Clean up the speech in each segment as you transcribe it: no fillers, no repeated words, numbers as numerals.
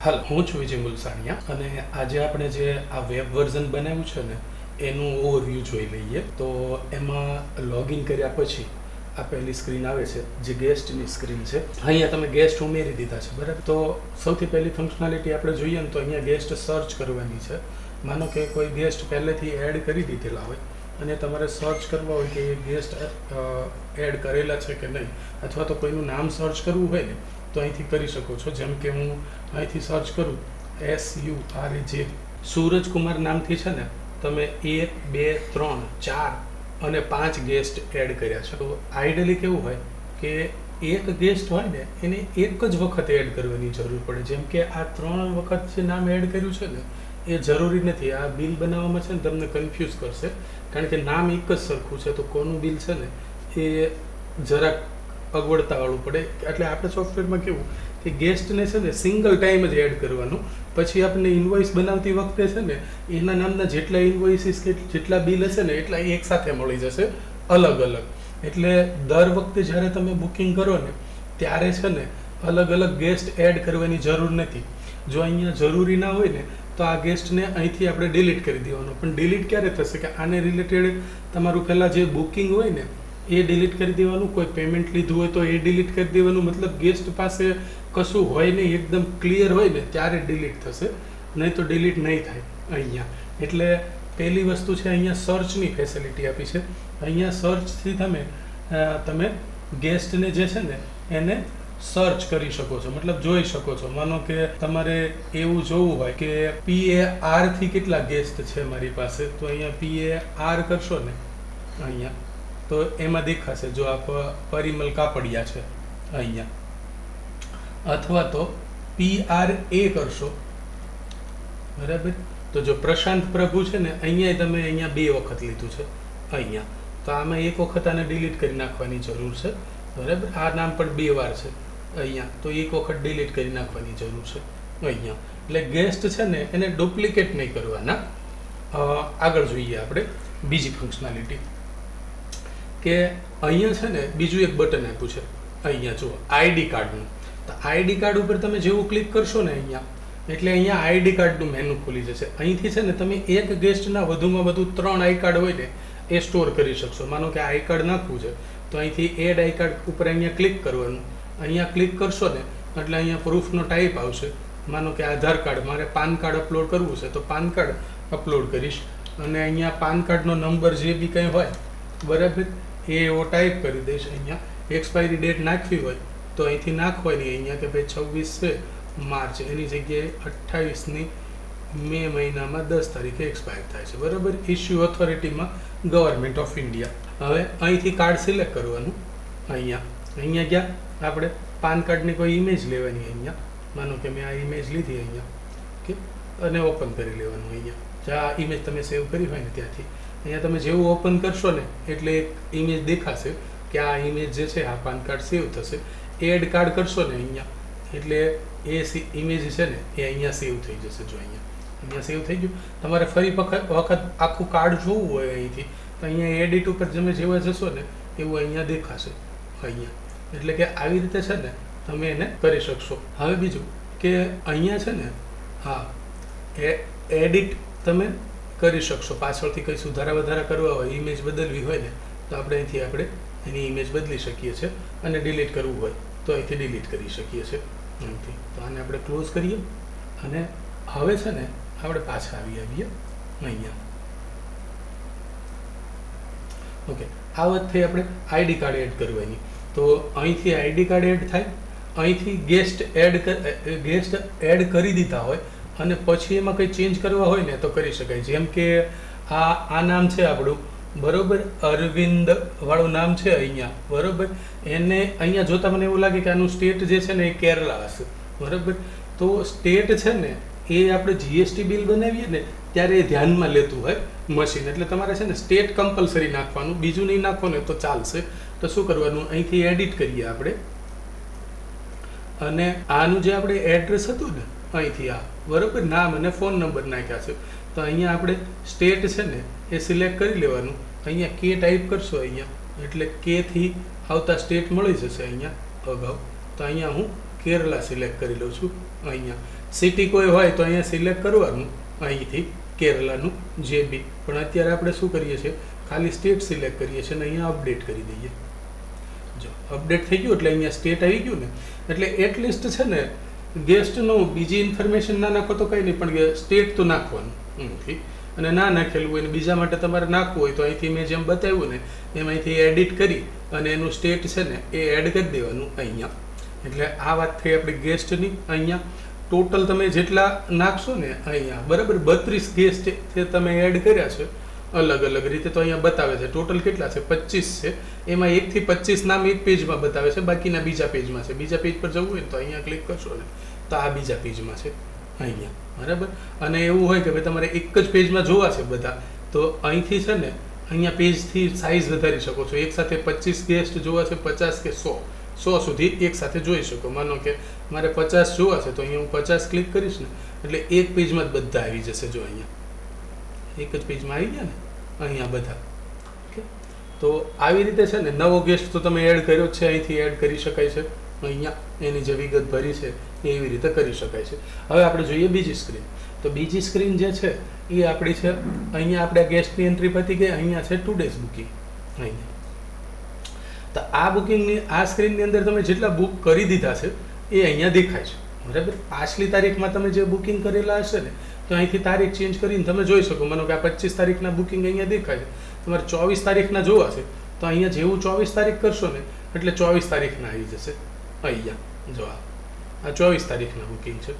હાલ હું છું વિજય મુલસાણિયા અને આજે આપણે જે આ વેબ વર્ઝન બનાવ્યું છે ને એનું ઓવરવ્યૂ જોઈ લઈએ. તો એમાં લોગિન કર્યા પછી આ પહેલી સ્ક્રીન આવે છે જે ગેસ્ટની સ્ક્રીન છે. અહીંયા તમે ગેસ્ટ ઉમેરી દીધા છે, બરાબર. તો સૌથી પહેલી ફંક્શનાલિટી આપણે જોઈએ ને તો અહીંયા ગેસ્ટ સર્ચ કરવાની છે. માનો કે કોઈ ગેસ્ટ પહેલેથી એડ કરી દીધેલા હોય અને તમારે સર્ચ કરવા હોય કે એ ગેસ્ટ એડ કરેલા છે કે નહીં, અથવા તો કોઈનું નામ સર્ચ કરવું હોય ને તો અહીંથી કરી શકો છો. જેમ કે હું અહીંથી સર્ચ કરું SURAJ, સૂરજકુમાર નામથી છે ને તમે 1, 2, 3, 4 અને 5 ગેસ્ટ એડ કર્યા છે. તો આઈડિયલી કેવું હોય કે એક ગેસ્ટ હોય ને એને એક જ વખત એડ કરવાની જરૂર પડે. જેમ કે આ 3 વખત જે નામ એડ કર્યું છે ને એ જરૂરી નથી. આ બિલ બનાવવામાં છે ને તમને કન્ફ્યુઝ કરશે, કારણ કે નામ એક જ સરખું છે. તો કોનું બિલ છે ને એ જરાક અગવડતાવાળું પડે. એટલે આપણે સોફ્ટવેરમાં કેવું કે ગેસ્ટને છે ને સિંગલ ટાઈમ જ એડ કરવાનું. પછી આપણે ઇન્વોઇસ બનાવતી વખતે છે ને એના નામના જેટલા ઇન્વોઇસીસ કે જેટલા બિલ હશે ને એટલા એક સાથે મળી જશે અલગ અલગ. એટલે દર વખતે જ્યારે તમે બુકિંગ કરો ને ત્યારે છે ને અલગ અલગ ગેસ્ટ એડ કરવાની જરૂર નથી. જો અહીંયા જરૂરી ના હોય ને તો આ ગેસ્ટને અહીંથી આપણે ડિલીટ કરી દેવાનો. પણ ડિલીટ ક્યારે થશે કે આને રિલેટેડ તમારું પહેલાં જે બુકિંગ હોય ને એ ડિલીટ કરી દેવાનું. કોઈ પેમેન્ટ લીધું હોય તો એ ડિલીટ કરી દેવાનું. મતલબ ગેસ્ટ પાસે કશું હોય નહીં, એકદમ ક્લિયર હોય ને ત્યારે ડિલીટ થશે, નહીં તો ડિલીટ નહીં થાય અહીંયા. એટલે પહેલી વસ્તુ છે અહીંયા સર્ચની ફેસિલિટી આપી છે. અહીંયા સર્ચથી તમે ગેસ્ટને જે છે ને એને સર્ચ કરી શકો છો, મતલબ જોઈ શકો છો. માનો કે તમારે એવું જોવું હોય કે PAR થી કેટલા ગેસ્ટ છે મારી પાસે, તો અહીંયા PAR કરશો ને અહીંયા તો એમાં દેખાશે. જો આપ પરિમલ કાપડિયા છે અહીંયા, અથવા તો PRA કરશો, બરાબર. તો જો પ્રશાંત પ્રભુ છે ને અહીંયા તમે અહીંયા 2 વખત લીધું છે અહીંયા, તો આમાં એક વખત આને ડિલીટ કરી નાખવાની જરૂર છે, બરાબર. આ નામ પણ 2 વાર છે અહીંયા, તો એક વખત ડિલીટ કરી નાખવાની જરૂર છે અહીંયા. એટલે ગેસ્ટ છે ને એને ડુપ્લિકેટ નહીં કરવાના. આગળ જોઈએ આપણે બીજી ફંક્શનાલિટી કે અહીંયા છે ને બીજું એક બટન આપ્યું છે અહીંયા જુઓ ID કાર્ડનું. તો ID કાર્ડ ઉપર તમે જેવું ક્લિક કરશો ને અહીંયા એટલે અહીંયા ID કાર્ડનું મેનુ ખુલી જશે. અહીંથી છે ને તમે એક ગેસ્ટના વધુમાં વધુ 3 આઈ કાર્ડ હોય ને એ સ્ટોર કરી શકશો. માનો કે આઈ કાર્ડ નાખવું છે તો અહીંથી એડ આઈ કાર્ડ ઉપર અહીંયા ક્લિક કરવાનું. અહીંયા ક્લિક કરશો ને એટલે અહીંયા પ્રૂફનો ટાઈપ આવશે. માનો કે આધાર કાર્ડ, મારે પાન કાર્ડ અપલોડ કરવું છે તો પાન કાર્ડ અપલોડ કરીશ અને અહીંયા પાન કાર્ડનો નંબર જે બી કંઈ હોય, બરાબર, એ એવો ટાઈપ કરી દઈશ. અહીંયા એક્સપાયરી ડેટ નાખવી હોય તો અહીંથી નાખવાની અહીંયા કે ભાઈ 26 માર્ચ, એની જગ્યાએ 28 મે મહિનામાં 10 તારીખે એક્સપાયર થાય છે, બરાબર. ઇસ્યુ ઓથોરિટીમાં ગવર્મેન્ટ ઓફ ઇન્ડિયા. હવે અહીંથી કાર્ડ સિલેક્ટ કરવાનું. અહીંયા ગયા આપણે પાન કાર્ડની કોઈ ઇમેજ લેવાની. અહીંયા માનો કે મેં આ ઇમેજ લીધી અહીંયા, ઓકે, અને ઓપન કરી લેવાનું. અહીંયા જ્યાં ઇમેજ તમે સેવ કરી હોય ને ત્યાંથી અહીંયા તમે જેવું ઓપન કરશો ને એટલે એક ઇમેજ દેખાશે કે આ ઇમેજ જે છે આ પાન કાર્ડ સેવ થશે. એડ કાર્ડ કરશો ને અહીંયા એટલે એ ઇમેજ છે ને એ અહીંયા સેવ થઈ જશે. જો અહીંયા સેવ થઈ ગયું. તમારે ફરી વખત આખું કાર્ડ જોવું હોય અહીંથી તો અહીંયા એડિટ ઉપર તમે જેવા જશો ને એવું અહીંયા દેખાશે અહીંયા. એટલે કે આવી રીતે છે ને તમે એને કરી શકશો. હવે બીજું કે અહીંયા છે ને હા એડિટ તમે કરી શકશો. પાછળથી કંઈ સુધારા વધારા કરવા હોય, ઇમેજ બદલવી હોય ને તો આપણે એની ઇમેજ બદલી શકીએ છીએ. અને ડિલીટ કરવું હોય તો અહીંથી ડિલીટ કરી શકીએ છીએ અહીંથી. તો આને આપણે ક્લોઝ કરીએ અને હવે છે ને આપણે પાછા આવીએ અહીંયા. ઓકે, આ વખતે આપણે ID કાર્ડ એડ કરવાની. તો અહીંથી ID કાર્ડ એડ થાય. અહીંથી ગેસ્ટ એડ કરી દીધા હોય અને પછી એમાં કંઈ ચેન્જ કરવા હોય ને તો કરી શકાય. જેમ કે આ નામ છે આપણું, બરોબર, અરવિંદ વાળું નામ છે અહીંયા, બરોબર. એને અહીંયા જોતા મને એવું લાગે કે આનું સ્ટેટ જે છે ને એ કેરલા હશે, બરોબર. તો સ્ટેટ છે ને એ આપણે GST બિલ બનાવીએ ને ત્યારે એ ધ્યાનમાં લેતું હોય મશીન. એટલે તમારે છે ને સ્ટેટ કમ્પલસરી નાખવાનું, બીજું નહીં નાખો ને તો ચાલશે. તો શું કરવાનું, અહીંથી એડિટ કરીએ આપણે અને આનું જે આપણે એડ્રેસ હતું ને અહીંથી આ, બરોબર, નામ અને ફોન નંબર નાખ્યા છે. તો અહીંયા આપણે સ્ટેટ છે ને એ સિલેક્ટ કરી લેવાનું. અહીંયા કે ટાઈપ કરશો અહીંયા એટલે કે થી આવતા સ્ટેટ મળી જશે અહીંયા અગાઉ. તો અહીંયા હું કેરલા સિલેક્ટ કરી લઉં છું અહીંયા. સિટી કોઈ હોય તો અહીંયા સિલેક્ટ કરવાનું અહીંથી કેરલાનું જે બી, પણ અત્યારે આપણે શું કરીએ છીએ ખાલી સ્ટેટ સિલેક્ટ કરીએ છીએ અને અહીંયા અપડેટ કરી દઈએ. જો અપડેટ થઈ ગયું એટલે અહીંયા સ્ટેટ આવી ગયું ને, એટલે એટલીસ્ટ છે ને ગેસ્ટનું બીજી ઇન્ફોર્મેશન ના નાખો તો કંઈ નહીં, પણ સ્ટેટ તો નાખવાનું અહીંથી. અને ના નાખેલું હોય ને બીજા માટે તમારે નાખવું હોય તો અહીંથી મેં જેમ બતાવ્યું ને એમ અહીંથી એડિટ કરી અને એનું સ્ટેટ છે ને એ એડ કરી દેવાનું અહીંયા. એટલે આ વાત થઈ આપણી ગેસ્ટની. અહીંયા ટોટલ તમે જેટલા નાખશો ને અહીંયા બરાબર 32 ગેસ્ટ જે તમે એડ કર્યા છે અલગ અલગ રીતે, તો અહીંયા બતાવે છે ટોટલ કેટલા છે 25 છે. એમાં 1 થી 25 નામ એક પેજમાં બતાવે છે, બાકીના બીજા પેજમાં છે. બીજા પેજ પર જવું હોય ને તો અહીંયા ક્લિક કરશો ને તો આ બીજા પેજમાં છે અહીંયા બરાબર. અને એવું હોય કે ભાઈ તમારે એક જ પેજમાં જોવા છે બધા, તો અહીંથી છે ને અહીંયા પેજથી સાઇઝ વધારી શકો છો. એક સાથે 25 ગેસ્ટ જોવા છે, 50 કે 100 સુધી એક સાથે જોઈ શકો. માનો કે મારે 50 જોવા છે તો અહીંયા હું 50 ક્લિક કરીશ ને એટલે એક પેજમાં જ બધા આવી જશે. જો અહીંયા એક જ પેજમાં આવી ગયા ને અહીંયા બધા. ઓકે, તો આવી રીતે છે ને નવો ગેસ્ટ તો તમે એડ કર્યો છે, અહીંથી એડ કરી શકાય છે. અહીંયા એની જે વિગત ભરી છે એવી રીતે કરી શકાય છે. હવે આપણે જોઈએ બીજી સ્ક્રીન. તો બીજી સ્ક્રીન જે છે એ આપણી છે, અહીંયા આપણે ગેસ્ટની એન્ટ્રી પતી ગઈ. અહીંયા છે ટુડેઝ બુકિંગ. અહીંયા તો આ બુકિંગની આ સ્ક્રીનની અંદર તમે જેટલા બુક કરી દીધા છે એ અહીંયા દેખાય છે બરાબર. પાછલી તારીખમાં તમે જે બુકિંગ કરેલા હશે ને તો અહીંથી તારીખ ચેન્જ કરીને તમે જોઈ શકો. માનો કે આ 25 તારીખના બુકિંગ અહીંયા દેખાય છે, તમારે 24 તારીખના જોવા છે તો અહીંયા જેવું 24 તારીખ કરશો ને એટલે 24 તારીખના આવી જશે અહીંયા. જો આ 24 તારીખના બુકિંગ છે.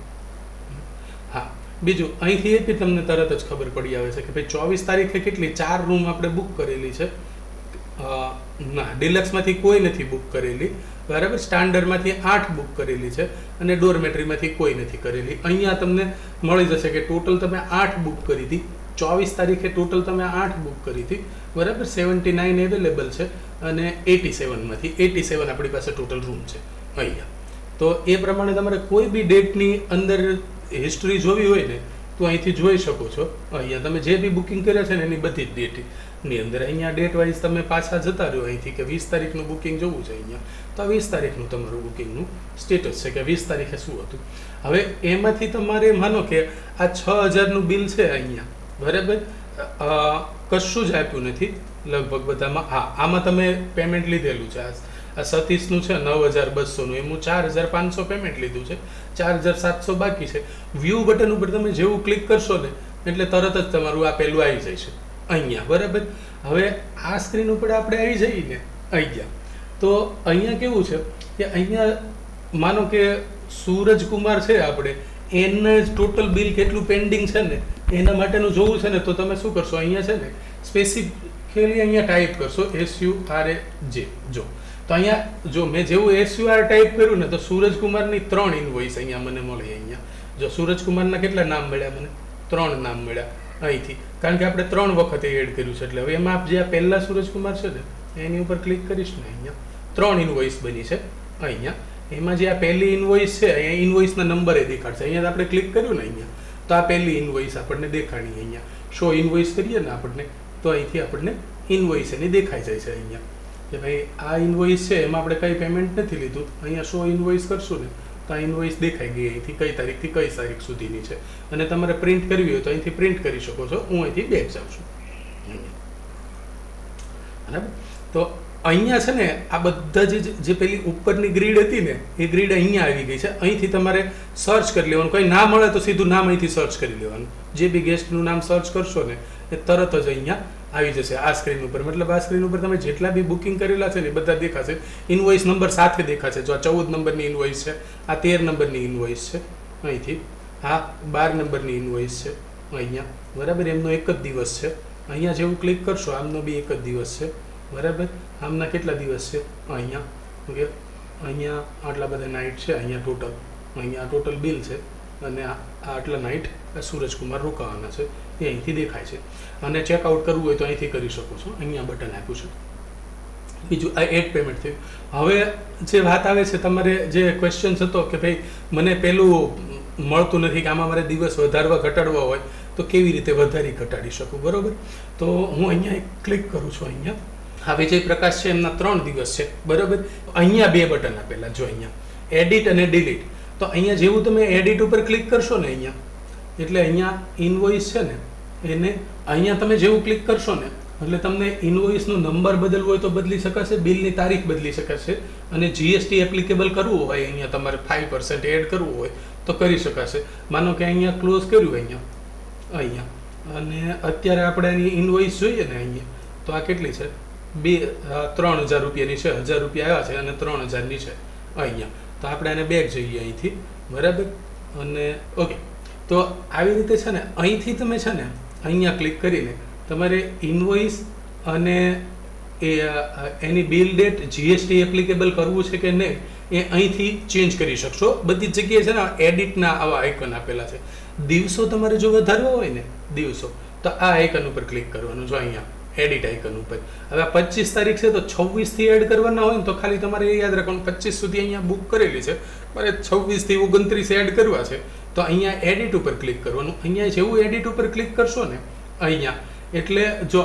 હા, બીજું અહીંથી એ બી તમને તરત જ ખબર પડી આવે છે કે ભાઈ 24 તારીખે કેટલી 4 રૂમ આપણે બુક કરેલી છે. ના, ડિલક્સમાંથી કોઈ નથી બુક કરેલી બરાબર. સ્ટાન્ડર્ડમાંથી 8 બુક કરેલી છે અને ડોરમેટરીમાંથી કોઈ નથી કરેલી. અહીંયા તમને મળી જશે કે ટોટલ તમે 8 બુક કરી હતી 24 તારીખે. ટોટલ તમે 8 બુક કરી હતી બરાબર. 79 અવેલેબલ છે અને 87માંથી 87 આપણી પાસે ટોટલ રૂમ છે અહીંયા. તો એ પ્રમાણે તમારે કોઈ બી ડેટની અંદર હિસ્ટ્રી જોવી હોય ને તો અહીંથી જોઈ શકો છો. અહીંયા તમે જે બી બુકિંગ કર્યા છે ને એની બધી જ ડેટની અંદર અહીંયા ડેટ વાઇઝ તમે પાછા જતા રહ્યો અહીંથી કે 20 તારીખનું બુકિંગ જોવું છે અહીંયા, તો 20 તારીખનું તમારું બુકિંગનું સ્ટેટસ છે કે 20 તારીખે શું હતું. હવે એમાંથી તમારે માનો કે આ 6000નું બિલ છે અહીંયા બરાબર, કશું જ આપ્યું નથી લગભગ બધામાં. હા, આમાં તમે પેમેન્ટ લીધેલું છે. આ સતીશનું છે 9200નું, એનું 4500 પેમેન્ટ લીધું છે, 4700 બાકી છે. વ્યૂ બટન ઉપર તમે જેવું ક્લિક કરશો ને એટલે તરત જ તમારું આ પહેલું આવી જાય છે અહીંયા બરાબર. હવે આ સ્ક્રીન ઉપર આપણે આવી જઈએ ને અહીંયા, તો અહીંયા કેવું છે કે અહીંયા માનો કે સૂરજકુમાર છે આપણે, એને ટોટલ બિલ કેટલું પેન્ડિંગ છે ને એના માટેનું જોવું છે ને તો તમે શું કરશો અહીંયા છે ને સ્પેસિફિકલી અહીંયા ટાઈપ કરશો SURAJ. જો તો અહીંયા જો મેં જેવું SUR ટાઈપ કર્યું ને તો સૂરજકુમારની 3 ઇનવોઇસ અહીંયા મને મળી. અહીંયા જો સૂરજકુમારના કેટલા નામ મળ્યા મને? 3 નામ મળ્યા અહીંથી, કારણ કે આપણે 3 વખતે એડ કર્યું છે. એટલે હવે એમાં જે આ પહેલા સૂરજકુમાર છે ને એની ઉપર ક્લિક કરીશ ને અહીંયા 3 ઇનવોઇસ બની છે અહીંયા. એમાં જે આ પહેલી ઇનવોઇસ છે અહીંયા ઇનવોઇસના નંબરે દેખાડશે. અહીંયા આપણે ક્લિક કર્યું ને અહીંયા તો આ પહેલી ઇનવોઇસ આપણને દેખાડી. અહીંયા શો ઇનવોઇસ કરીએ ને આપણને તો અહીંથી આપણને ઇનવોઇસ એની દેખાઈ જાય છે અહીંયા કે ભાઈ આ ઇનવોઇસ છે એમાં આપણે કંઈ પેમેન્ટ નથી લીધું. અહીંયા શો ઇનવોઇસ કરશું ને તો આ ઇનવોઇસ દેખાઈ ગઈ અહીંથી કઈ તારીખથી કઈ તારીખ સુધીની છે. અને તમારે પ્રિન્ટ કરવી હોય તો અહીંથી પ્રિન્ટ કરી શકો છો. હું અહીંથી બેક જાઉં છું બરાબર. તો અહીંયા છે ને આ બધા જે પેલી ઉપરની ગ્રીડ હતી ને એ ગ્રીડ અહીંયા આવી ગઈ છે. અહીંથી તમારે સર્ચ કરી લેવાનું. કંઈ ના મળે તો સીધું નામ અહીંથી સર્ચ કરી લેવાનું. જે બી ગેસ્ટનું નામ સર્ચ કરશો ને એ તરત જ અહીંયા આવી જશે આ સ્ક્રીન ઉપર. મતલબ આ સ્ક્રીન ઉપર તમે જેટલા બી બુકિંગ કરેલા છે ને એ બધા દેખાશે. ઇનવોઇસ નંબર સાથે દેખાશે. જો આ 14 નંબરની ઇનવોઇસ છે, આ 13 નંબરની ઇનવોઇસ છે અહીંથી, આ 12 નંબરની ઇનવોઇસ છે અહીંયા બરાબર. એમનો એક જ દિવસ છે. અહીંયા જેવું ક્લિક કરશો આમનો બી એક જ દિવસ છે બરાબર. આમના કેટલા દિવસ છે અહીંયા? ઓકે, અહીંયા આટલા બધા નાઇટ છે અહીંયા ટોટલ. અહીંયા ટોટલ બિલ છે અને આટલા નાઇટ સૂરજકુમાર રોકાવાના છે એ અહીંથી દેખાય છે. અને ચેકઆઉટ કરવું હોય તો અહીંથી કરી શકો છો. અહીંયા બટન આપ્યું છે. બીજું આ એડ પેમેન્ટ થયું. હવે જે વાત આવે છે તમારે જે ક્વેશ્ચન્સ હતો કે ભાઈ મને પેલું મળતું નથી કે આમાં મારે દિવસ વધારવા ઘટાડવા હોય તો કેવી રીતે વધારી ઘટાડી શકું બરાબર. તો હું અહીંયા એક ક્લિક કરું છું. અહીંયા હા વિજય પ્રકાશ છે એમના 3 દિવસ છે બરાબર. અહીંયા 2 બટન આપેલા જો અહીંયા એડિટ અને ડિલીટ. તો અહીંયા જેવું તમે એડિટ ઉપર ક્લિક કરશો ને અહીંયા, એટલે અહીંયા ઇનવોઇસ છે ને એને અહીંયા તમે જેવું ક્લિક કરશો ને એટલે તમને ઇનવોઇસનો નંબર બદલવો હોય તો બદલી શકાશે, બિલની તારીખ બદલી શકાશે, અને જીએસટી એપ્લિકેબલ કરવું હોય અહીંયા તમારે 5% એડ કરવું હોય તો કરી શકાશે. માનો કે અહીંયા ક્લોઝ કર્યું અહીંયા, અને અત્યારે આપણે એની ઇનવોઇસ જોઈએ ને અહીંયા, તો આ કેટલી છે? 3000 રૂપિયાની છે. 1000 રૂપિયા આવ્યા છે અને 3000ની છે અહીંયા. તો આપણે એને બેક જઈએ અહીંથી, બરાબર. અને ઓકે, તો આવી રીતે છે ને અહીંથી તમે છે ને અહીંયા ક્લિક કરીને તમારે ઇનવોઇસ અને એની બિલ ડેટ જીએસટી એપ્લિકેબલ કરવું છે કે નહીં એ અહીંથી ચેન્જ કરી શકશો. બધી જ જગ્યાએ છે ને એડિટના આવા આઇકન આપેલા છે. દિવસો તમારે જો વધારવા હોય ને દિવસો, તો આ આઇકન ઉપર ક્લિક કરવાનું. જો અહીંયા એડિટ આઇકન ઉપર હવે 25 તારીખ છે તો 26 થી એડ કરવાના હોય ને તો ખાલી તમારે એ યાદ રાખવાનું 25 સુધી અહીંયા બુક કરેલી છે, મારે 26 થી 29 એડ કરવા છે તો અહીંયા એડિટ ઉપર ક્લિક કરવાનું. અહીંયા જેવું એડિટ ઉપર ક્લિક કરશો ને અહીંયા, એટલે જો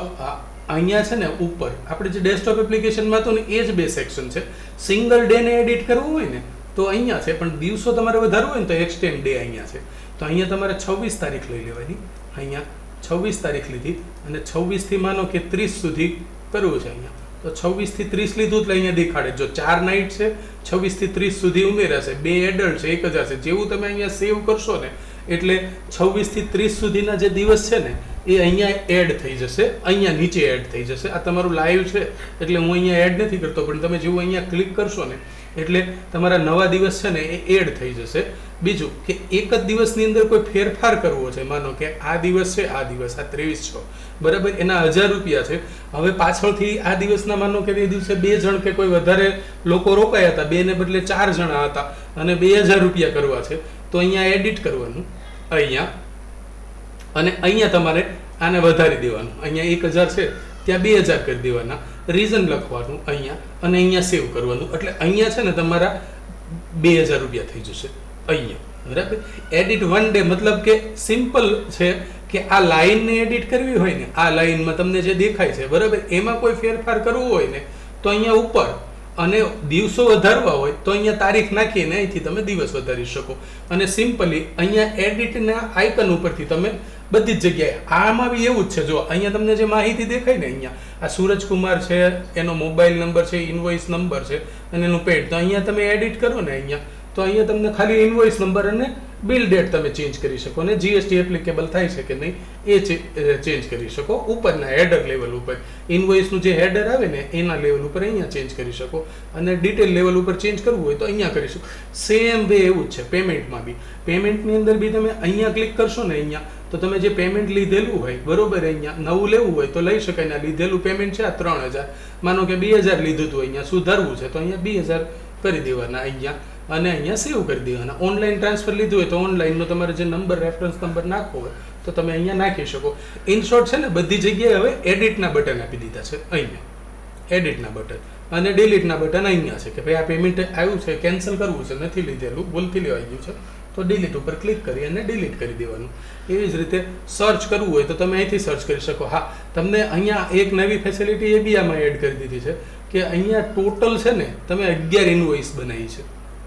અહીંયા છે ને ઉપર આપણે જે ડેસ્કટોપ એપ્લિકેશનમાં હતું ને એ જ બે સેક્શન છે. સિંગલ ડે ને એડિટ કરવું હોય ને તો અહીંયા છે, પણ દિવસો તમારે વધારવો હોય ને તો એક્સટેન્ડ ડે અહીંયા છે. તો અહીંયા તમારે 26 તારીખ લઈ લેવાની. અહીંયા 26 તારીખ લીધી અને 26 થી માનો કે 30 સુધી કરવું છે અહીંયા, તો 26 થી 30 લીધું એટલે અહીંયા દેખાડે. જો 4 નાઇટ છે, 26 થી 30 સુધી ઉમેરાશે, 2 એડલ્ટ છે, 1000 છે. જેવું તમે અહીંયા સેવ કરશો ને એટલે 26 થી 30 સુધીના જે દિવસ છે ને એ અહીંયા એડ થઈ જશે, અહીંયા નીચે એડ થઈ જશે. આ તમારું લાઈવ છે એટલે હું અહીંયા એડ નથી કરતો, પણ તમે જેવું અહીંયા ક્લિક કરશો ને એટલે તમારા નવા દિવસ છે ને એ એડ થઈ જશે. બીજું કે એક જ દિવસની અંદર કોઈ ફેરફાર કરવો છે, માનો કે આ દિવસ છે, આ દિવસ આ 23 બરાબર, એના 1000 રૂપિયા છે. હવે પાછળથી આ દિવસના માનો કે એ દિવસે 2 જણ કે કોઈ વધારે લોકો રોકાયા હતા, 2 ને બદલે 4 જણા હતા અને 2000 રૂપિયા કરવા છે, તો અહીંયા એડિટ કરવાનું અહીંયા, અને અહીંયા તમારે આને વધારી દેવાનું. અહીંયા 1000 છે ત્યાં 2000 કરી દેવાના, રીઝન લખવાનું અહીંયા, અને અહીંયા સેવ કરવાનું. એટલે અહીંયા છે ને તમારા 2000 રૂપિયા થઈ જશે અહીંયા, બરાબર. એડિટ વન ડે મતલબ કે સિમ્પલ છે કે આ લાઈનને એડિટ કરવી હોય ને, આ લાઈનમાં તમને જે દેખાય છે બરાબર, એમાં કોઈ ફેરફાર કરવો હોય ને તો અહીંયા ઉપર, અને દિવસો વધારવા હોય તો અહીંયા તારીખ નાખીને અહીંથી તમે દિવસ વધારી શકો. અને સિમ્પલી અહીંયા એડિટના આઇકન ઉપરથી તમે બધી જ જગ્યાએ, આમાં બી એવું જ છે. જો અહીંયા તમને જે માહિતી દેખાય ને અહીંયા, આ સૂરજકુમાર છે, એનો મોબાઈલ નંબર છે, ઇનવોઇસ નંબર છે અને એનું પેડ, તો અહીંયા તમે એડિટ કરો ને અહીંયા, તો અહીંયા તમને ખાલી ઇનવોઇસ નંબર અને બિલ ડેટ તમે ચેન્જ કરી શકો, અને જીએસટી એપ્લિકેબલ થાય છે કે નહીં એ ચેન્જ કરી શકો. ઉપરના હેડર લેવલ ઉપર ઇનવોઇસનું જે હેડર આવે ને એના લેવલ ઉપર અહીંયા ચેન્જ કરી શકો, અને ડિટેલ લેવલ ઉપર ચેન્જ કરવું હોય તો અહીંયા કરી શકો. સેમ વે એવું જ છે પેમેન્ટમાં બી. પેમેન્ટની અંદર બી તમે અહીંયા ક્લિક કરશો ને અહીંયા, તો તમે જે પેમેન્ટ લીધેલું હોય બરોબર, અહીંયા નવું લેવું હોય તો લઈ શકાય. ને લીધેલું પેમેન્ટ છે આ 3000, માનો કે 2000 લીધું હતું, અહીંયા સુધારવું છે તો અહીંયા 2000 કરી દેવાના અહીંયા, અને અહીંયા સેવ કરી દેવાના. ઓનલાઈન ટ્રાન્સફર લીધું હોય તો ઓનલાઈનનો તમારે જે નંબર રેફરન્સ નંબર નાખવો હોય તો તમે અહીંયા નાખી શકો. ઇન શોર્ટ છે ને બધી જગ્યાએ હવે એડિટના બટન આપી દીધા છે અહીંયા, એડિટના બટન, અને ડિલીટના બટન અહીંયા છે કે ભાઈ આ પેમેન્ટ આવ્યું છે, કેન્સલ કરવું છે, નથી લીધેલું, ભૂલથી લેવાઈ ગયું છે તો ડિલીટ ઉપર ક્લિક કરી અને ડિલીટ કરી દેવાનું. એવી જ રીતે સર્ચ કરવું હોય તો તમે અહીંથી સર્ચ કરી શકો. હા, તમને અહીંયા એક નવી ફેસિલિટી એ બી આમાં એડ કરી દીધી છે કે અહીંયા ટોટલ છે ને તમે 11 ઇનવોઇસ બનાવી છે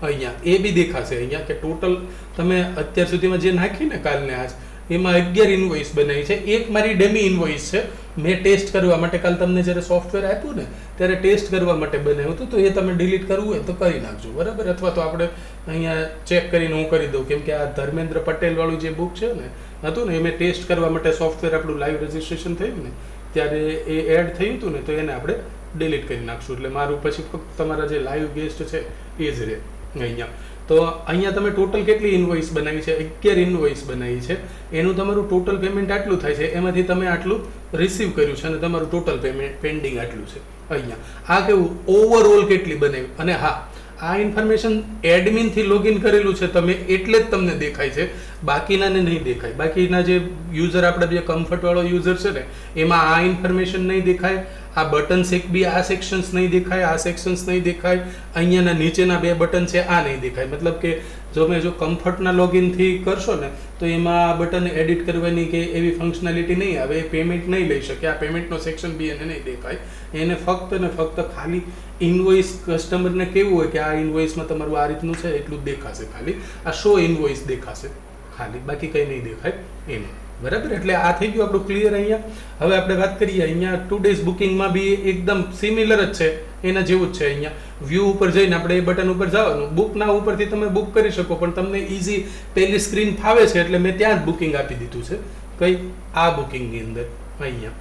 અહીંયા, એ બી દેખાશે અહીંયા કે ટોટલ તમે અત્યાર સુધીમાં જે નાખી ને કાલને આજ, એમાં 11 ઇનવોઇસ બનાવી છે. એક મારી ડેમી ઇનવોઇસ છે, મેં ટેસ્ટ કરવા માટે કાલ તમને જ્યારે સોફ્ટવેર આપ્યું ને ત્યારે ટેસ્ટ કરવા માટે બનાવ્યું હતું, તો એ તમે ડિલીટ કરવું હોય તો કરી નાખજો બરાબર. અથવા તો આપણે અહીંયા ચેક કરીને હું કરી દઉં, કેમ કે આ ધર્મેન્દ્ર પટેલ વાળું જે બુક છે ને હતું ને, એ મેં ટેસ્ટ કરવા માટે સોફ્ટવેર આપણું લાઈવ રજિસ્ટ્રેશન થયું ને ત્યારે એ એડ થયું હતું ને, તો એને આપણે ડિલીટ કરી નાખશું. એટલે મારું પછી ફક્ત તમારા જે લાઈવ ગેસ્ટ છે એ જ રહે અહીંયા. તો અહીંયા તમે ટોટલ કેટલી ઇનવોઇસ બનાવી છે? 11 ઇનવોઇસ બનાવી છે. એનું તમારું ટોટલ પેમેન્ટ આટલું થાય છે, એમાંથી તમે આટલું રિસીવ કર્યું છે અને તમારું ટોટલ પેમેન્ટ પેન્ડિંગ આટલું છે અહીંયા. આ કેવું ઓવરઓલ કેટલી બનાવી. અને હા, આ ઇન્ફોર્મેશન એડમિનથી લોગિન કરેલું છે તમે એટલે જ તમને દેખાય છે, બાકીનાને નહીં દેખાય. બાકીના જે યુઝર આપણે જે કમ્ફર્ટવાળો યુઝર છે ને એમાં આ ઇન્ફોર્મેશન નહીં દેખાય, આ બટન્સ એક બી આ સેક્શન્સ નહીં દેખાય, આ સેક્શન્સ નહીં દેખાય, અહીંયાના નીચેના 2 બટન છે આ નહીં દેખાય. મતલબ કે તમે જો કમ્ફર્ટના લોગિનથી કરશો ને તો એમાં આ બટન એડિટ કરવાની કે એવી ફંક્શનાલિટી નહીં આવે, એ પેમેન્ટ નહીં લઈ શકે, આ પેમેન્ટનો સેક્શન બી એને નહીં દેખાય. એને ફક્ત ને ફક્ત ખાલી ઇનવોઇસ કસ્ટમરને કેવું હોય કે આ ઇનવોઇસમાં તમારું આ રીતનું છે એટલું જ દેખાશે, ખાલી આ શો ઇનવોઇસ દેખાશે ખાલી, બાકી કંઈ નહીં દેખાય એનું. બરાબર, એટલે આ થઈ ગયું આપણું ક્લિયર. અહીંયા હવે આપણે વાત કરીએ, અહીંયા 2 days બુકિંગમાં બી એકદમ સિમિલર જ છે, એના જેવું જ છે. અહીંયા વ્યૂ ઉપર જઈને આપણે એ બટન ઉપર જવાનું, બુકના ઉપરથી તમે બુક કરી શકો, પણ તમને ઇઝી પહેલી સ્ક્રીન ફાવે છે એટલે મેં ત્યાં જ બુકિંગ આપી દીધું છે. કઈ આ બુકિંગની અંદર અહીંયા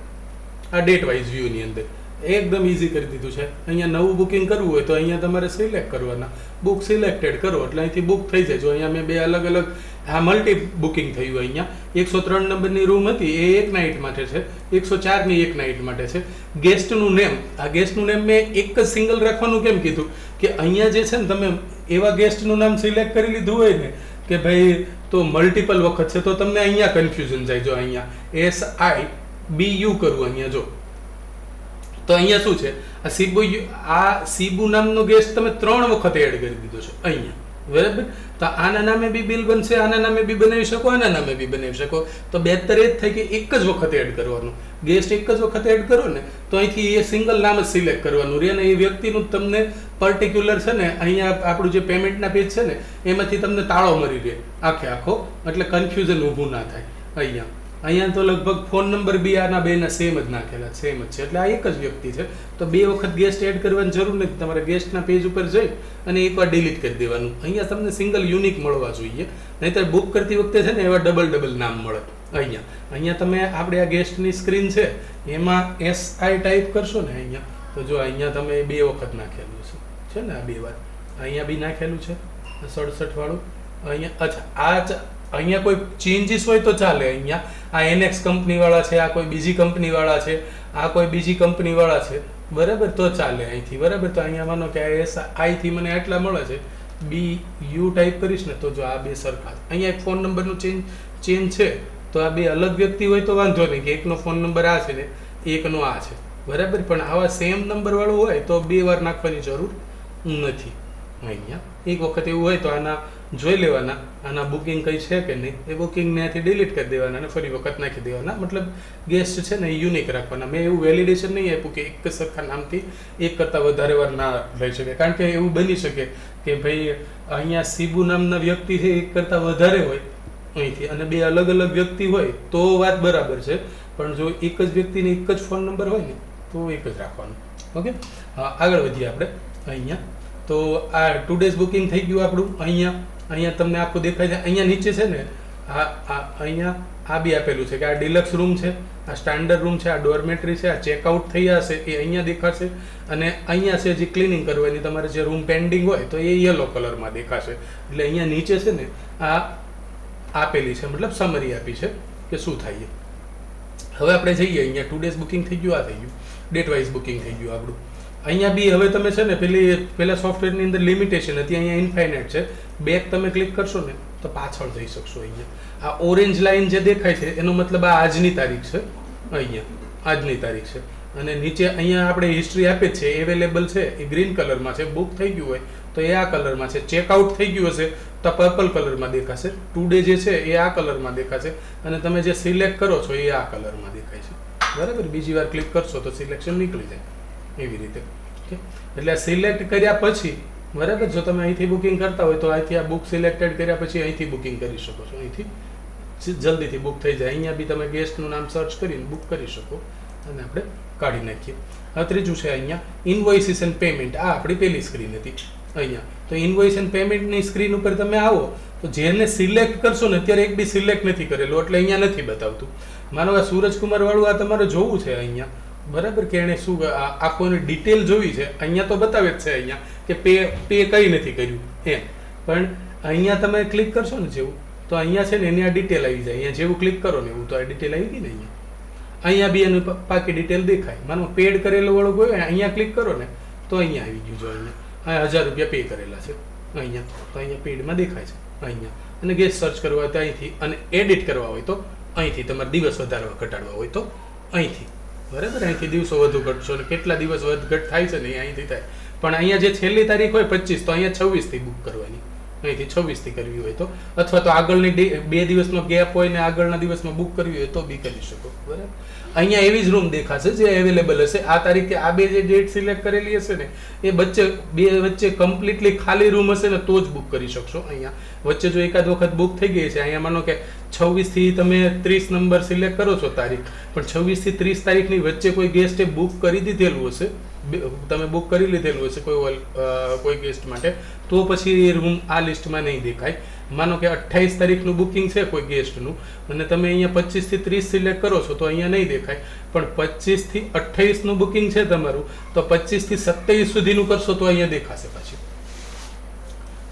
આ ડેટ વાઇઝ વ્યૂની અંદર એકદમ ઇઝી કરી દીધું છે. અહીંયા નવું બુકિંગ કરવું હોય તો અહીંયા તમારે સિલેક્ટ કરવાના, બુક સિલેક્ટેડ કરો એટલે અહીંથી બુક થઈ જાય. જો અહીંયા મેં 2 અલગ અલગ આ મલ્ટી બુકિંગ થયું. અહીંયા 103 નંબરની રૂમ હતી એ એક નાઇટ માટે છે, 104ની એક નાઇટ માટે છે. ગેસ્ટનું નેમ, આ ગેસ્ટનું નેમ મેં એક જ સિંગલ રાખવાનું કેમ કીધું કે અહીંયા જે છે ને તમે એવા ગેસ્ટનું નામ સિલેક્ટ કરી લીધું હોય ને કે ભાઈ તો મલ્ટિપલ વખત છે તો તમને અહીંયા કન્ફ્યુઝન જાય. જો અહીંયા SIBU કરવું અહીંયા જો તો અહીંયા શું છે, આ સીબુ નામનો ગેસ્ટ તમે 3 વખત એડ કરી દીધો છે અહીંયા. બરાબર, તો આના નામે બી બિલ બનશે, આના નામે બી બનાવી શકો, આના નામે બી બનાવી શકો. તો બહેતર એ જ થાય કે એક જ વખત એડ કરવાનું. ગેસ્ટ એક જ વખત એડ કરો ને તો અહીંથી એ સિંગલ નામ જ સિલેક્ટ કરવાનું રહે ને એ વ્યક્તિનું તમને પર્ટિક્યુલર છે ને અહીંયા આપણું જે પેમેન્ટના પેજ છે ને એમાંથી તમને તાળો મળી રહે આખો, એટલે કન્ફ્યુઝન ઊભું ના થાય. અહીંયા તો લગભગ ફોન નંબર બી આના બેના સેમ જ નાખેલા, સેમ જ છે, એટલે આ એક જ વ્યક્તિ છે. તો 2 વખત ગેસ્ટ એડ કરવાની જરૂર નથી, તમારે ગેસ્ટના પેજ ઉપર જઈ અને એકવાર ડિલીટ કરી દેવાનું. અહીંયા તમને સિંગલ યુનિક મળવા જોઈએ, નહીંતર બુક કરતી વખતે છે ને એવા ડબલ નામ મળે. અહીંયા તમે આપણે આ ગેસ્ટની સ્ક્રીન છે એમાં SI ટાઈપ કરશો ને અહીંયા તો જો અહીંયા તમે 2 વખત નાખેલું છે ને, આ 2 વાર અહીંયા બી નાખેલું છે 67 વાળું. અહીંયા અચ્છા અહીંયા કોઈ ચેન્જીસ હોય તો ચાલે. અહીંયા આ NX કંપનીવાળા છે, આ કોઈ બીજી કંપનીવાળા છે, આ કોઈ બીજી કંપનીવાળા છે, બરાબર, તો ચાલે અહીંથી. બરાબર, તો અહીંયા માનો કે આ SI થી મને આટલા મળે છે, BU ટાઈપ કરીશ ને તો જો આ 2 સરખા. અહીંયા એક ફોન નંબરનું ચેન્જ છે તો આ 2 અલગ વ્યક્તિ હોય તો વાંધો નહીં કે એકનો ફોન નંબર આ છે ને એકનો આ છે, બરાબર. પણ આવા સેમ નંબર વાળું હોય તો 2 વાર નાખવાની જરૂર નથી. અહીંયા એક વખત એવું હોય તો આના જોઈ લેવાના, આના બુકિંગ કઈ છે કે નહીં, એ બુકિંગને ત્યાંથી ડિલીટ કરી દેવાના અને ફરી વખત નાખી દેવાના. મતલબ ગેસ્ટ છે ને એ યુનિક રાખવાના. મેં એવું વેલિડેશન નહીં આપ્યું કે એક સરખા નામથી એક કરતાં વધારે વાર ના લઈ શકે, કારણ કે એવું બની શકે કે ભાઈ અહીંયા સીબુ નામના વ્યક્તિ છે એક કરતાં વધારે હોય અહીંથી અને 2 અલગ અલગ વ્યક્તિ હોય તો વાત બરાબર છે, પણ જો એક જ વ્યક્તિને એક જ ફોન નંબર હોય ને તો એક જ રાખવાનું. ઓકે, આગળ વધીએ આપણે. અહીંયા તો આ 2 days બુકિંગ થઈ ગયું આપણું. અહીંયા તમને આખું દેખાય છે. અહીંયા નીચે છે ને અહીંયા આ બી આપેલું છે કે આ ડિલક્સ રૂમ છે, આ સ્ટાન્ડર્ડ રૂમ છે, આ ડોરમેટરી છે, આ ચેકઆઉટ થઈ હશે એ અહીંયા દેખાશે, અને અહીંયા છે જે ક્લિનિંગ કરવાની તમારે જે રૂમ પેન્ડિંગ હોય તો એ યલો કલરમાં દેખાશે. એટલે અહીંયા નીચે છે ને આ આપેલી છે, મતલબ સમરી આપી છે કે શું થાય. હવે આપણે જઈએ અહીંયા 2 days બુકિંગ થઈ ગયું, આ થઈ ગયું ડેટ વાઇઝ બુકિંગ થઈ ગયું આપણું. અહીંયા બી હવે તમે છે ને પેલા સોફ્ટવેરની અંદર લિમિટેશન હતી, અહીંયા ઇન્ફાઇનાઇટ છે. બેક તમે ક્લિક કરશો ને તો પાછળ જઈ શકશો. અહીંયા આ ઓરેન્જ લાઇન જે દેખાય છે એનો મતલબ આ આજની તારીખ છે, અહીંયા આજની તારીખ છે. અને નીચે અહીંયા આપણે હિસ્ટ્રી આપે છે, અવેલેબલ છે એ ગ્રીન કલરમાં છે, બુક થઈ ગયું હોય તો એ આ કલરમાં છે, ચેકઆઉટ થઈ ગયું હશે તો પર્પલ કલરમાં દેખાશે, 2 day જે છે એ આ કલરમાં દેખાશે, અને તમે જે સિલેક્ટ કરો છો એ આ કલરમાં દેખાય છે. બરાબર, બીજી વાર ક્લિક કરશો તો સિલેક્શન નીકળી જાય એવી રીતે. એટલે આ સિલેક્ટ કર્યા પછી બરાબર, જો તમે અહીંથી બુકિંગ કરતા હોય તો અહીંથી આ બુક સિલેક્ટેડ કર્યા પછી અહીંથી બુકિંગ કરી શકો છો, અહીંથી જલ્દીથી બુક થઈ જાય. અહીંયા બી તમે ગેસ્ટનું નામ સર્ચ કરીને બુક કરી શકો અને આપણે કાઢી નાખીએ. હવે ત્રીજું છે અહીંયા ઇનવોઇસીસ એન્ડ પેમેન્ટ. આ આપણી પહેલી સ્ક્રીન હતી. અહીંયા તો ઇનવોઇસ એન્ડ પેમેન્ટની સ્ક્રીન ઉપર તમે આવો તો જેને સિલેક્ટ કરશો ને અત્યારે એક બી સિલેક્ટ નથી કરેલું એટલે અહીંયા નથી બતાવતું. માનો આ સૂરજકુમાર વાળું આ તમારે જોવું છે અહીંયા, બરાબર, કે એણે શું આખોની ડિટેલ જોવી છે. અહીંયા તો બતાવે જ છે અહીંયા કે પે કંઈ નથી કર્યું એમ, પણ અહીંયા તમે ક્લિક કરશો ને જેવું તો અહીંયા છે ને એની આ ડિટેલ આવી જાય. અહીંયા જેવું ક્લિક કરો ને એવું તો આ ડિટેલ આવી ગઈ ને અહીંયા બી એનું પાકી ડિટેલ દેખાય. માનો પેડ કરેલો વાળું કોઈ અહીંયા ક્લિક કરો ને તો અહીંયા આવી ગયું. જો અહીંયા 1000 રૂપિયા પે કરેલા છે અહીંયા, તો અહીંયા પેડમાં દેખાય છે અહીંયા. અને ગેસ સર્ચ કરવા હોય તો અહીંથી, અને એડિટ કરવા હોય તો અહીંથી, તમારે દિવસ વધારવા ઘટાડવા હોય તો અહીંથી, બરાબર, અહીંથી દિવસો વધુ ઘટશો અને કેટલા દિવસ વધઘટ થાય છે ને એ અહીંથી થાય. પણ અહીંયા જે છેલ્લી તારીખ હોય 25 તો અહીંયા 26 થી બુક કરવાની અહીંથી 26 થી કરવી હોય તો, અથવા તો આગળની 2 દિવસનો ગેપ હોય ને આગળના દિવસમાં બુક કરવી હોય તો બી કરી શકો. બરાબર, અહીંયા એવી જ રૂમ દેખાશે જે અવેલેબલ હશે આ તારીખે. આ બે જે ડેટ સિલેક્ટ કરેલી હશે ને એ વચ્ચે કમ્પ્લીટલી ખાલી રૂમ હશે ને તો જ બુક કરી શકશો. અહીંયા વચ્ચે જો એકાદ વખત બુક થઈ ગઈ છે, અહીંયા માનો કે 26 થી તમે 30 નંબર સિલેક્ટ કરો છો તારીખ, પણ 26 થી 30 તારીખની વચ્ચે કોઈ ગેસ્ટે બુક કરી દીધેલું હશે, તમે બુક કરી લીધેલું હશે કોઈ ગેસ્ટ માટે, તો પછી એ રૂમ આ લિસ્ટમાં નહીં દેખાય. માનો કે 28 તારીખનું બુકિંગ છે કોઈ ગેસ્ટનું અને તમે અહીંયા 25 થી 30 સિલેક્ટ કરો છો તો અહીંયા નહીં દેખાય, પણ 25 થી 28નું બુકિંગ છે તમારું તો 25 થી 27 સુધીનું કરશો તો અહીંયા દેખાશે પાછું.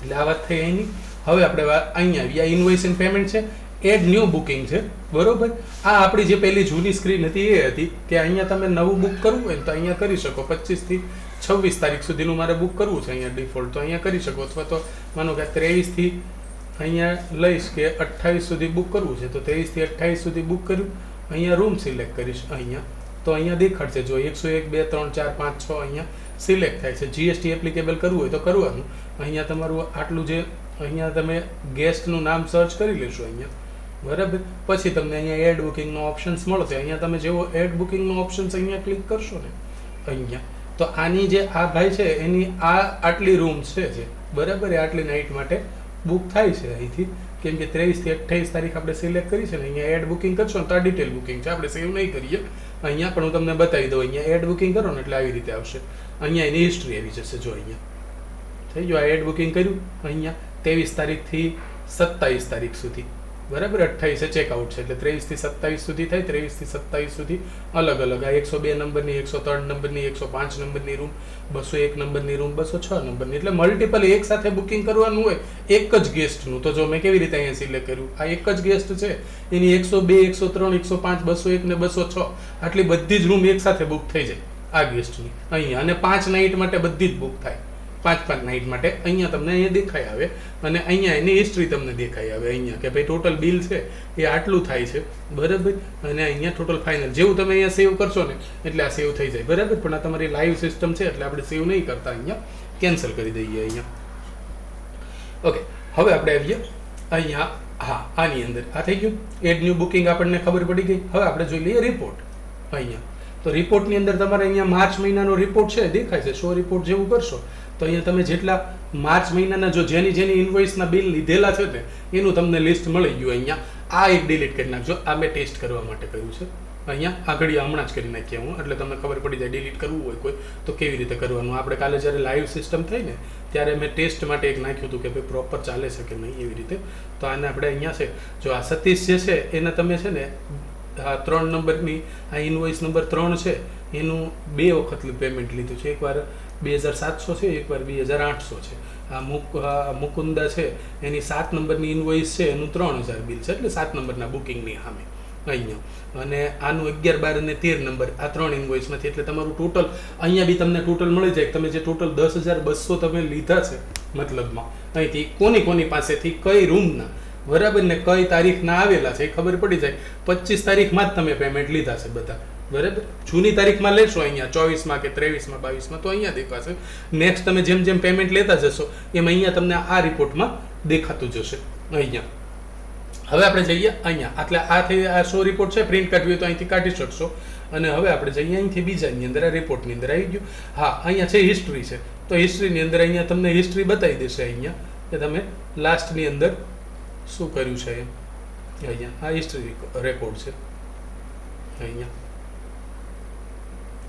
એટલે આ વાત થઈ અહીંની. હવે આપણે અહીંયા આવ્યા, ઇનવોઇસ એન્ડ પેમેન્ટ છે, એડ ન્યૂ બુકિંગ છે. બરોબર, આ આપણી જે પહેલી જૂની સ્ક્રીન હતી એ હતી કે અહીંયા તમે નવું બુક કરવું હોય તો અહીંયા કરી શકો. 25 થી 26 તારીખ સુધીનું મારે બુક કરવું છે અહીંયા ડિફોલ્ટ, તો અહીંયા કરી શકો. અથવા તો માનો કે 23 થી અહીંયા લઈશ કે 28 સુધી બુક કરવું છે તો 23 થી 28 સુધી બુક કર્યું, અહીંયા રૂમ સિલેક્ટ કરીશ અહીંયા તો અહીંયા દેખાડશે જો 101 2 3 4 5 6 અહીંયા સિલેક્ટ થાય છે. જીએસટી એપ્લિકેબલ કરવું હોય તો કરવાનું. અહીંયા તમારું આટલું જે અહીંયા તમે ગેસ્ટનું નામ સર્ચ કરી લેશો અહીંયા, બરાબર, પછી તમને અહીંયા એડ બુકિંગનો ઓપ્શન્સ મળશે. અહીંયા તમે જેવો એડ બુકિંગનો ઓપ્શન્સ અહીંયા ક્લિક કરશો ને અહીંયા, તો આની જે આ ભાઈ છે એની આટલી રૂમ છે જે, બરાબર, એ આટલી નાઇટ માટે બુક થાય છે અહીંથી. કેમ કે 23 થી 28 તારીખ આપણે સિલેક્ટ કરી છે ને, અહીંયા એડ બુકિંગ કરશો ને તો આ ડિટેલ બુકિંગ છે, આપણે સેવ નહીં કરીએ અહીંયા, પણ હું તમને બતાવી દઉં. અહીંયા એડ બુકિંગ કરો ને એટલે આવી રીતે આવશે. અહીંયા એની હિસ્ટ્રી આવી જશે. જો અહીંયા થઈ ગયું, આ એડ બુકિંગ કર્યું અહીંયા 23 તારીખથી 27 તારીખ સુધી, બરાબર. 28 ચેકઆઉટ છે એટલે 23 થી 27 સુધી થાય. 23 થી 27 સુધી અલગ અલગ આ 102 નંબરની, 103 નંબરની, 105 નંબરની રૂમ, 201 નંબરની રૂમ, 206 નંબરની, એટલે મલ્ટિપલ એક સાથે બુકિંગ કરવાનું હોય એક જ ગેસ્ટનું. તો જો મેં કેવી રીતે અહીંયા સિલેક્ટ કર્યું, આ એક જ ગેસ્ટ છે એની 102 103 105 201 ને 206 આટલી બધી જ રૂમ એક સાથે બુક થઈ જાય આ ગેસ્ટની અહીંયા. અને 5 નાઇટ માટે બધી જ બુક થાય, 5 નાઇટ માટે. અહીંયા તમને અહીંયા દેખાઈ આવે અને અહીંયા એની હિસ્ટ્રી તમને દેખાઈ આવે અહીંયા કે ભાઈ ટોટલ બિલ છે એ આટલું થાય છે, બરાબર. અને અહીંયા ટોટલ ફાઇનલ જેવું તમે અહીંયા સેવ કરશો ને એટલે આ સેવ થઈ જાય, બરાબર. પણ આ તમારી લાઈવ સિસ્ટમ છે એટલે આપણે સેવ નહીં કરતા, અહીંયા કેન્સલ કરી દઈએ અહીંયા. ઓકે, હવે આપણે આવીએ અહીંયા. હા, આની અંદર આ થઈ ગયું એડ ન્યૂ બુકિંગ, આપણને ખબર પડી ગઈ. હવે આપણે જોઈ લઈએ રિપોર્ટ અહીંયા. તો રિપોર્ટની અંદર તમારે અહીંયા માર્ચ મહિનાનો રિપોર્ટ છે દેખાય છે. શો રિપોર્ટ જેવું કરશો તો અહીંયા તમે જેટલા માર્ચ મહિનાના જો જેની ઇન્વોઇસના બિલ લીધેલા છે ને એનું તમને લિસ્ટ મળી ગયું અહીંયા. આ એક ડિલીટ કરી નાખજો, આ મેં ટેસ્ટ કરવા માટે કર્યું છે અહીંયા. આગળ હમણાં જ કરી નાખ્યા હું, એટલે તમને ખબર પડી જાય ડિલીટ કરવું હોય કોઈ તો કેવી રીતે કરવાનું. આપણે કાલે જ્યારે લાઈવ સિસ્ટમ થઈ ને ત્યારે મેં ટેસ્ટ માટે એક નાખ્યું હતું કે ભાઈ પ્રોપર ચાલે છે કે નહીં એવી રીતે. તો આને આપણે અહીંયા છે જો આ સતીશ જે છે એને તમે છે ને આ 3 નંબરની આ ઇન્વોઇસ નંબર 3 છે એનું 2 વખત પેમેન્ટ લીધું છે. એકવાર 2700 છે, એકવાર 2800 છે. આ મુકુંદા છે એની 7 નંબરની ઇન્વોઇસ છે એનું 3000 બિલ છે, એટલે 7 નંબરના બુકિંગની સામે અહીંયા. અને આનું 11 12 અને 13 નંબર આ 3 ઇન્વોઇસમાંથી, એટલે તમારું ટોટલ અહીંયા બી તમને ટોટલ મળી જાય. તમે જે ટોટલ 10,200 તમે લીધા છે મતલબમાં અહીંથી કોની પાસેથી કઈ રૂમના, બરાબર, ને કઈ તારીખના આવેલા છે એ ખબર પડી જાય. 25 તારીખમાં જ તમે પેમેન્ટ લીધા છે બધા, બરાબર. જૂની તારીખમાં લેશો અહીંયા 24માં કે 23માં 22માં તો અહીંયા દેખાશે. નેક્સ્ટ તમે જેમ જેમ પેમેન્ટ લેતા જશો એમ અહીંયા તમને આ રિપોર્ટમાં દેખાતું જશે અહીંયા. હવે આપણે જઈએ અહીંયા, એટલે આ થઈ આ શો રિપોર્ટ છે, પ્રિન્ટ કાઢવી તો અહીંથી કાઢી શકશો. અને હવે આપણે જઈએ અહીંથી બીજાની અંદર, આ રિપોર્ટની અંદર આવી ગયું. હા, અહીંયા છે હિસ્ટ્રી છે, તો હિસ્ટ્રીની અંદર અહીંયા તમને હિસ્ટ્રી બતાવી દેશે અહીંયા કે તમે લાસ્ટની અંદર શું કર્યું છે એમ. અહીંયા આ હિસ્ટ્રી રેકોર્ડ છે અહીંયા,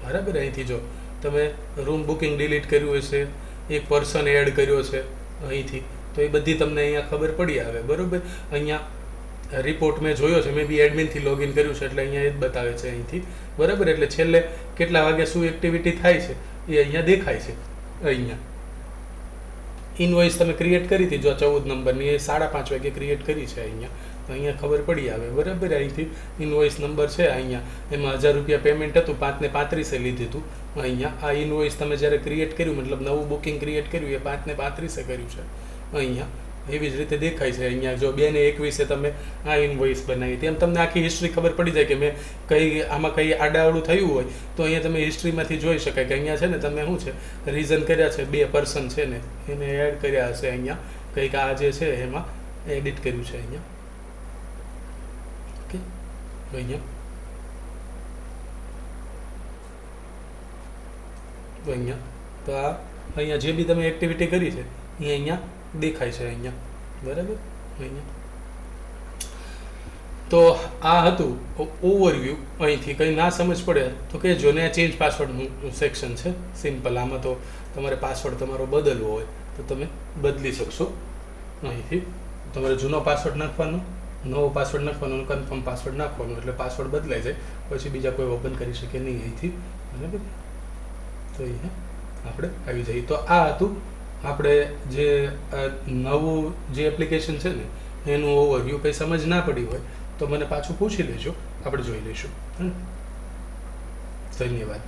બરાબર. અહીંથી જો તમે રૂમ બુકિંગ ડિલીટ કર્યું હશે, એક પર્સન એડ કર્યો છે અહીંથી, તો એ બધી તમને અહીંયા ખબર પડી આવે, બરાબર. અહીંયા રિપોર્ટ મેં જોયો છે, મેં બી એડમિનથી લોગિન કર્યું છે એટલે અહીંયા એ જ બતાવે છે અહીંથી, બરાબર. એટલે છેલ્લે કેટલા વાગે શું એક્ટિવિટી થાય છે એ અહીંયા દેખાય છે અહીંયા. ઇનવોઇસ તમે ક્રિએટ કરી હતી જો 14 નંબરની, એ 5:30 વાગે ક્રિએટ કરી છે અહીંયા, તો અહીંયા ખબર પડી આવે, બરાબર. અહીંથી ઇનવોઇસ નંબર છે અહીંયા, એમાં 1000 રૂપિયા પેમેન્ટ હતું, 5 ને 35 લીધું હતું અહીંયા. આ ઇનવોઇસ તમે જ્યારે ક્રિએટ કર્યું, મતલબ નવું બુકિંગ ક્રિએટ કર્યું એ 5 ને 35 કર્યું છે અહીંયા. એવી જ રીતે દેખાય છે અહીંયા. જો 2 ને 21 તમે આ ઇનવોઇસ બનાવી તેમ તમને આખી હિસ્ટ્રી ખબર પડી જાય કે મેં આમાં કઈ આડાવડું થયું હોય તો અહીંયા તમે હિસ્ટ્રીમાંથી જોઈ શકાય કે અહીંયા છે ને તમે શું છે રીઝન કર્યા છે, 2 પર્સન છે ને એને એડ કર્યા હશે અહીંયા કંઈક આ જે છે એમાં એડિટ કર્યું છે અહીંયા. ઓકે, તો અહીંયા તો અહીંયા જે બી તમે એક્ટિવિટી કરી છે એ અહીંયા દેખાય છે અહીંયા, બરાબર. અહીંયા તો આ હતું ઓવરવ્યૂ. અહીંથી કંઈ ના સમજ પડે તો કહેજો ને. ચેન્જ પાસવર્ડનું સેક્શન છે સિમ્પલ. આમાં તો તમારે પાસવર્ડ તમારો બદલવો હોય તો તમે બદલી શકશો. અહીંથી તમારે જૂનો પાસવર્ડ નાખવાનો, નવો પાસવર્ડ નાખવાનો, કન્ફર્મ પાસવર્ડ નાખવાનો, એટલે પાસવર્ડ બદલાઈ જાય. પછી બીજા કોઈ ઓપન કરી શકે નહીં અહીંથી, બરાબર. તો અહીંયા આપણે આવી જઈએ. તો આ હતું આપણે જે નવું જે એપ્લિકેશન છે ને એનું ઓવરવ્યૂ. કંઈ સમજ ના પડી હોય તો મને પાછું પૂછી લેજો, આપણે જોઈ લઈશું. ધન્યવાદ.